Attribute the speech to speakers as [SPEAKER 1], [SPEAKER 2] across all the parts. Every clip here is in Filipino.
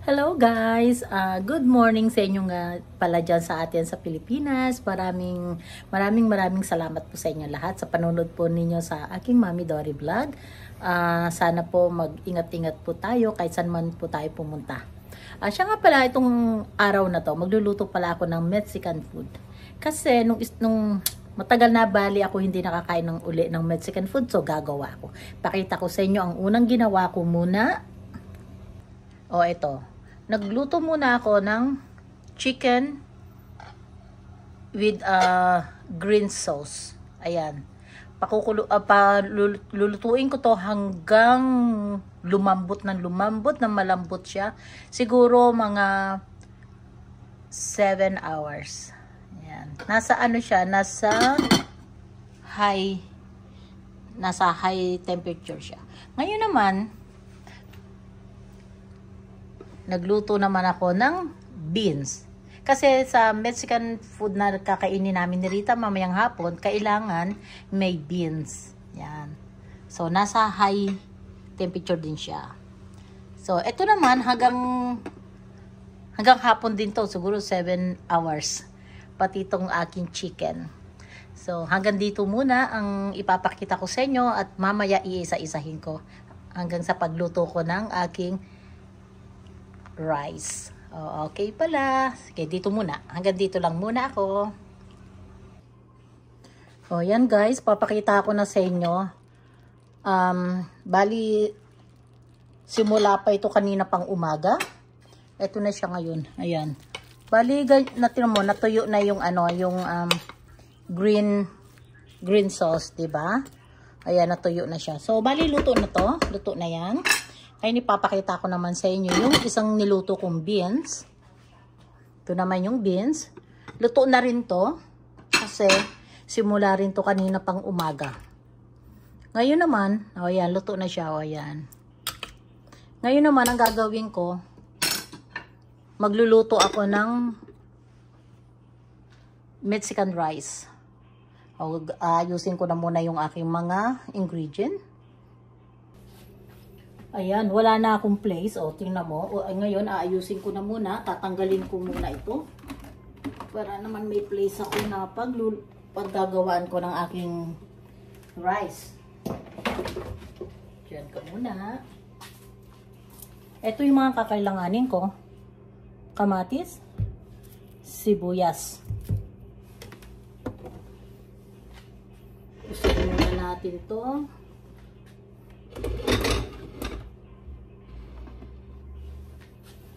[SPEAKER 1] Hello guys! Good morning sa inyo nga pala dyan sa atin sa Pilipinas. Maraming salamat po sa inyo lahat sa panunod po ninyo sa aking Mami Dory Vlog. Sana po mag-ingat-ingat po tayo kahit saan man po tayo pumunta. Siya nga pala itong araw na to, magluluto pala ako ng Mexican food. Kasi nung matagal na bali ako hindi nakakain ng uli ng Mexican food, so gagawa ko. Pakita ko sa inyo ang unang ginawa ko muna. Ito. Nagluto muna ako ng chicken with green sauce. Ayan. Lulutuin ko to hanggang lumambot na malambot siya. Siguro mga 7 hours. Ayan. Nasa ano siya? Nasa high temperature siya. Ngayon naman, nagluto naman ako ng beans. Kasi sa Mexican food na kakainin namin ni Rita mamayang hapon, kailangan may beans. Yan. So, nasa high temperature din siya. So, ito naman hanggang hapon din to. Siguro 7 hours. Pati itong aking chicken. So, hanggang dito muna ang ipapakita ko sa inyo at mamaya iisa-isahin ko hanggang sa pagluto ko ng aking rice. Okay pala. Sige, dito muna. Hanggang dito lang muna ako. Yan guys, papakita ko na sa inyo. Bali, simula pa ito kanina pang umaga. Ito na siya ngayon. Ayan. Bali, natin mo, natuyo na yung green sauce, diba? Ayan, natuyo na siya. So, bali, luto na to. Luto na yan. Ay, ipapakita ko naman sa inyo yung isang niluto kong beans. Ito naman yung beans. Luto na rin to. Kasi simula rin to kanina pang umaga. Ngayon naman, ayan, luto na siya. Ayan. Ngayon naman, ang gagawin ko, magluluto ako ng Mexican rice. Ayusin ko na muna yung aking mga ingredient. Ayan, wala na akong place. Tingnan mo. Ngayon, aayusin ko na muna. Tatanggalin ko muna ito. Para naman may place ako na paggagawaan ko ng aking rice. Diyan ka muna. Ito yung mga kakailanganin ko. Kamatis. Sibuyas. Usahin muna natin to.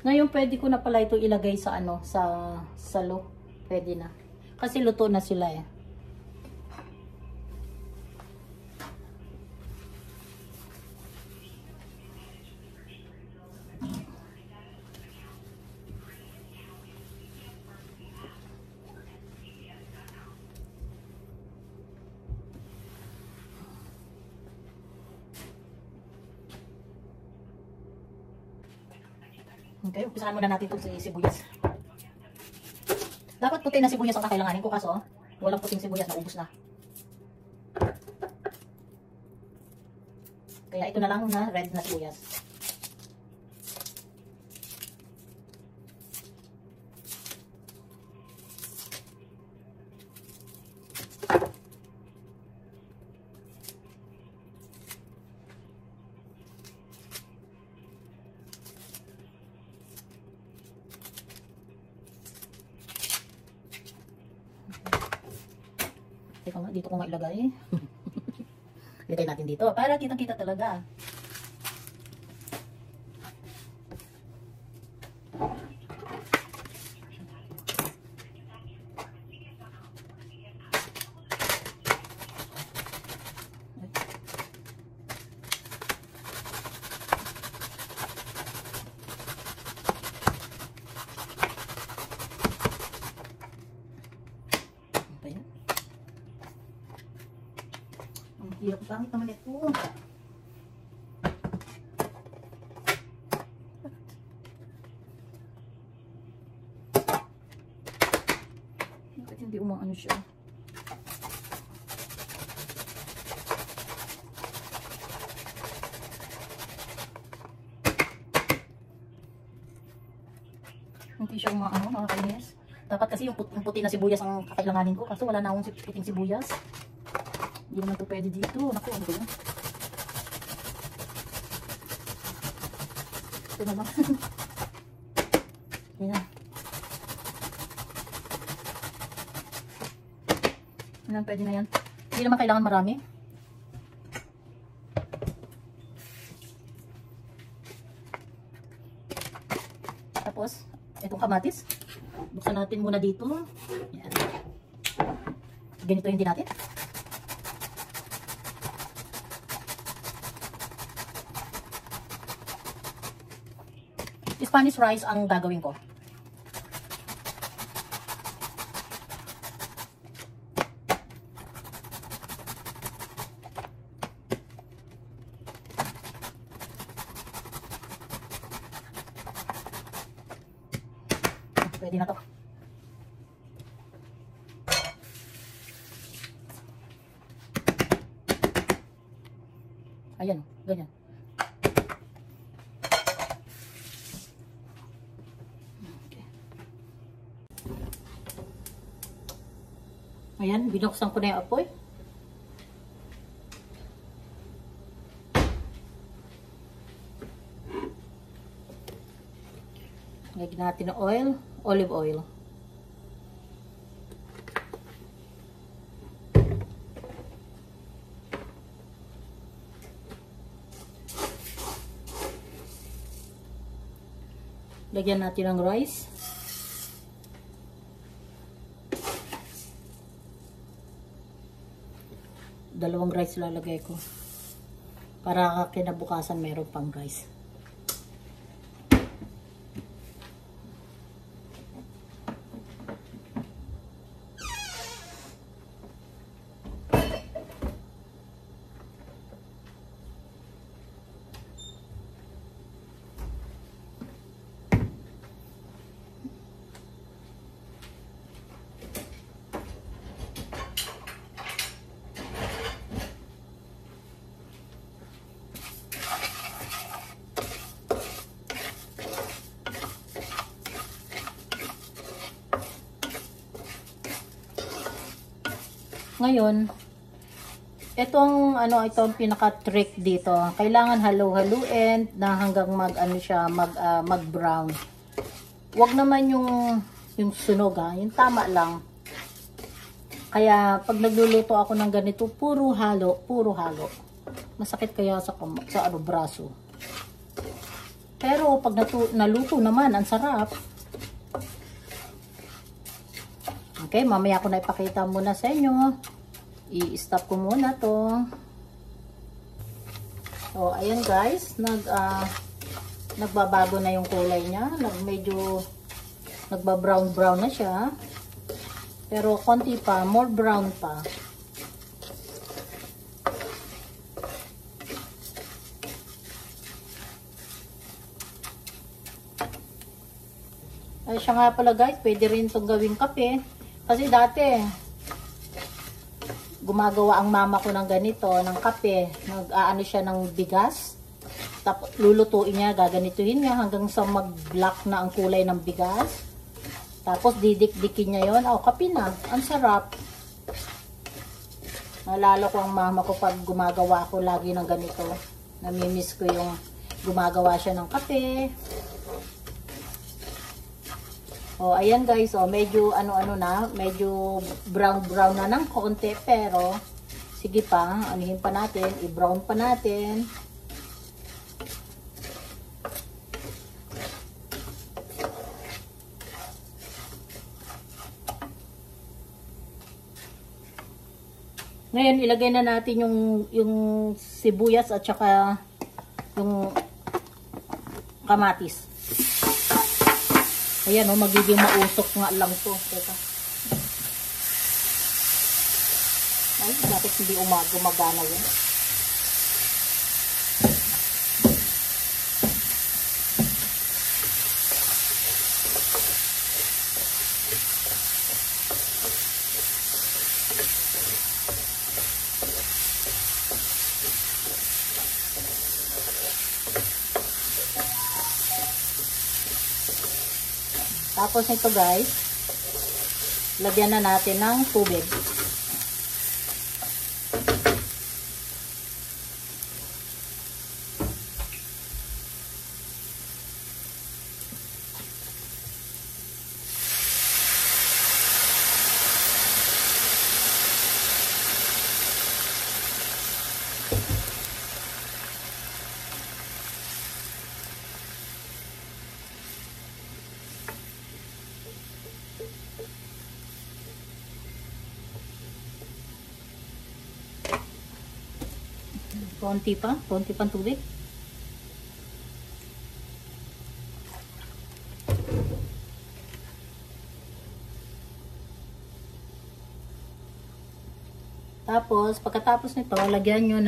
[SPEAKER 1] Ngayon, pwede ko na pala ito ilagay sa salo. Pwede na. Kasi luto na sila eh. Okay, umpisahan muna natin itong sibuyas. Dapat puti na sibuyas ang kakailanganin ko kaso walang puting sibuyas, naubos na. Kaya ito na lang na red na sibuyas. Teka nga, dito ko nga ilagay. Ilagay natin dito para kitang-kita talaga. Hirap, pangit naman ito. Bakit hindi umaano siya? Hindi siya mga kainis. Dapat kasi yung puti na sibuyas ang kakailanganin ko. Kaso wala na akong puting sibuyas. Hindi naman ito pwede dito. Naku, ano ba yan? Ito na lang. Yan. Yan, pwede na yan. Hindi naman kailangan marami. Tapos, itong kamatis. Buksan natin muna dito. Yan. Ganito hindi natin. Spanish rice ang gagawin ko. Pwede na to. Ayan, ganyan. Okay. Ayan, binuksan ko na yung apoy. Lagyan natin ng oil, olive oil. Lagyan natin ng rice. Dalawang rice lalagay ko. Para kinabukasan meron pang rice. Ngayon, itong itong pinaka-trick dito. Kailangan halo-haluin na hanggang mag-brown. Wag naman yung sunog yung tama lang. Kaya pag nagluluto ako ng ganito, puro halo. Masakit kaya sa braso. Pero pag naluto naman, ang sarap. Okay, mamaya ko na ipakita muna sa inyo. I-stop ko muna to. So, ayan guys, nagbabago na yung kulay niya. Medyo nagba-brown na siya. Pero konti pa, more brown pa. Ay, siya nga pala guys, pwede rin itong gawing kape. Kasi dati, gumagawa ang mama ko ng ganito, ng kape. Mag-aano siya ng bigas. Tapos lulutuin niya, gaganituhin niya hanggang sa mag-black na ang kulay ng bigas. Tapos didik-dikin niya yon. Oh, kape na. Ang sarap. Naalala ko ang mama ko pag gumagawa ako lagi ng ganito. Namimiss ko yung gumagawa siya ng kape. Oh, ayan guys, medyo medyo brown na ng konti, pero sige pa, anihin pa natin, i-brown pa natin. Ngayon, ilagay na natin yung sibuyas at saka yung kamatis. Ayan magiging mausok nga lang to. Teka. Ay, bakit hindi gumagana yun? Tapos nito guys, lagyan na natin ng tubig. Konti pang tubig. Tapos, pagkatapos nito, lagyan nyo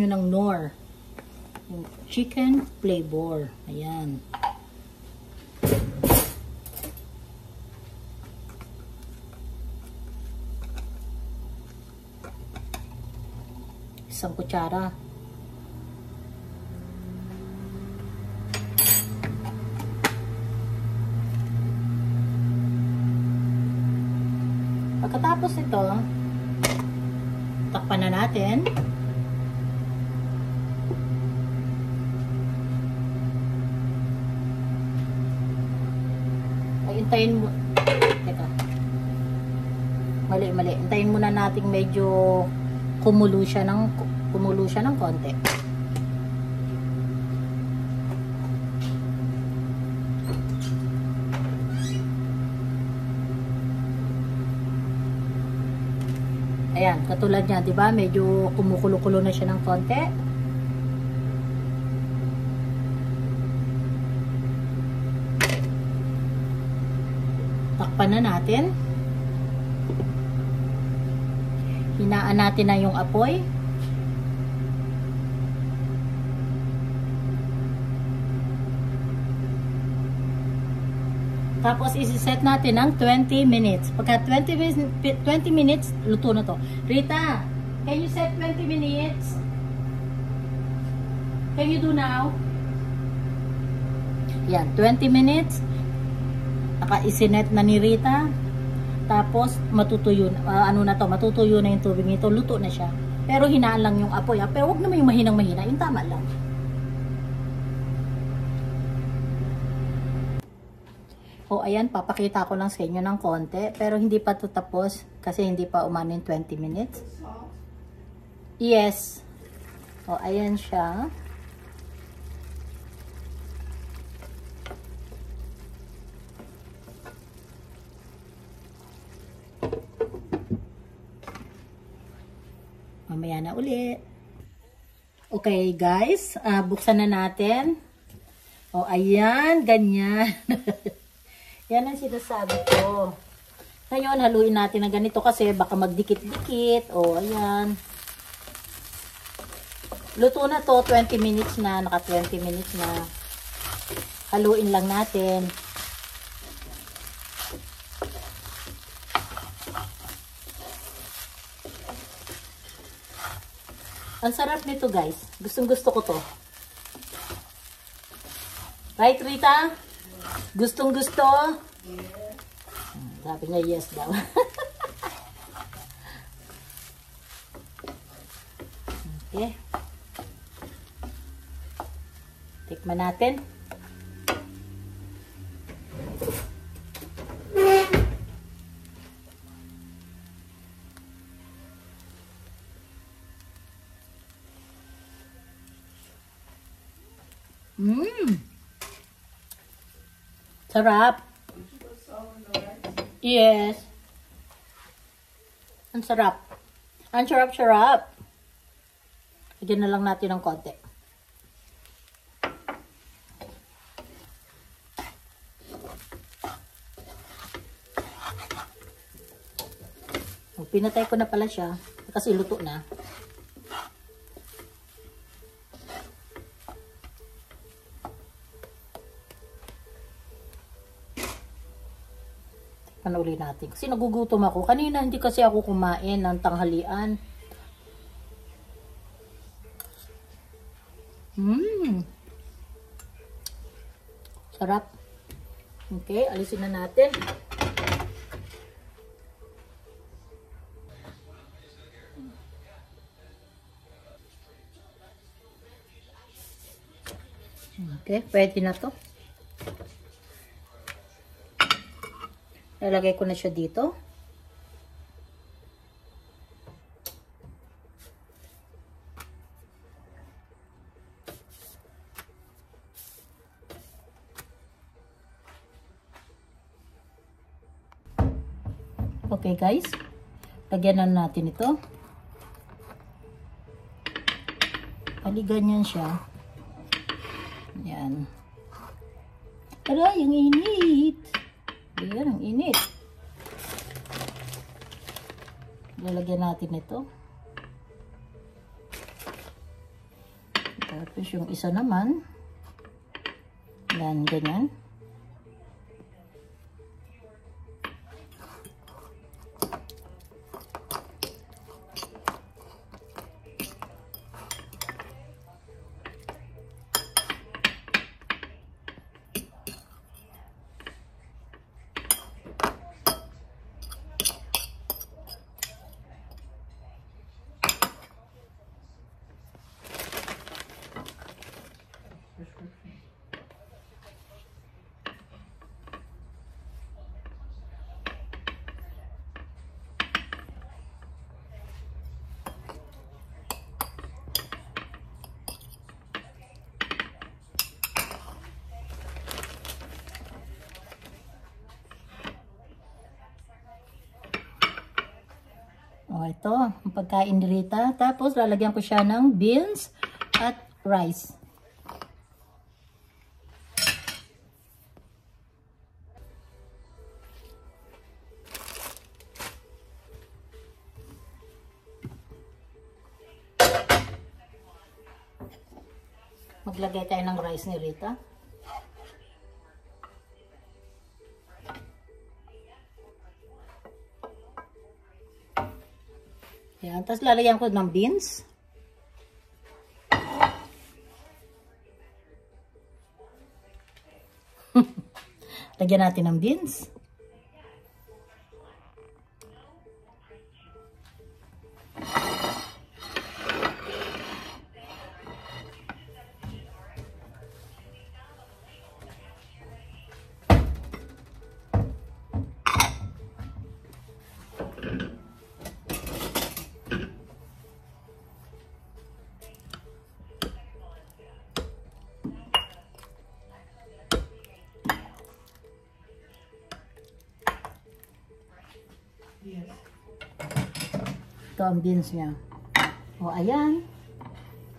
[SPEAKER 1] ng Knorr. Yung chicken flavor. Ayan. Isang kutsara. Pagkatapos ito, takpan na natin. Ay, hintayin mo. Teka. Mali. Hintayin muna natin medyo kumulo siya ng konti. Ayan, katulad niya, 'di ba? Medyo kumukulo-kulo na siya ng konti. Takpan na natin. Hinaan natin na yung apoy. Tapos isi-set natin ng 20 minutes. Pagka 20 minutes, luto na to. Rita, can you set 20 minutes? Can you do now? Yan, 20 minutes. Naka-isinet na ni Rita. Tapos, matutuyo, matutuyo na yung tubig nito. Luto na siya. Pero hinaan lang yung apoy. Pero huwag naman yung mahinang-mahina. Yung tama lang. O, ayan, papakita ko lang sa inyo ng konti. Pero hindi pa ito tapos. Kasi hindi pa umano yung 20 minutes. Yes. O, ayan siya. Mamaya na ulit. Okay, guys. Buksan na natin. O, ayan. Ganyan. Yan ang sinasabi ko. Ngayon, haluin natin na ganito kasi baka magdikit-dikit. O, ayan. Luto na to. 20 minutes na. Naka 20 minutes na. Haluin lang natin. Ang sarap nito, guys. Gustong-gusto ko to. Right, Rita? Gustong-gusto? Yes. Sabi niya yes daw. Okay. Tikman natin. Sarap. Yes. Ang sarap. Ang sarap-sarap. Lagyan na lang natin ng konti. Pinatay ko na pala siya kasi luto na. Panuli natin. Kasi nagugutom ako. Kanina hindi kasi ako kumain ng tanghalian. Sarap. Okay, alisin na natin. Okay, pwede na to. Lalagay ko na siya dito. Okay guys, lagyan na natin ito. Pali ganyan siya. Yan. Aray, ang init. Ayan, ang init. Lalagyan natin ito. Tapos yung isa naman. Yan, ganyan. O, ito, ang pagkain ni Rita. Tapos, lalagyan ko siya ng beans at rice. Maglagay tayo ng rice ni Rita. Yan. Tapos lalagyan ko ng beans. Lagyan natin ng beans. Ito ang beans niya. O, ayan.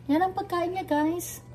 [SPEAKER 1] Yan ang pagkain niya, guys.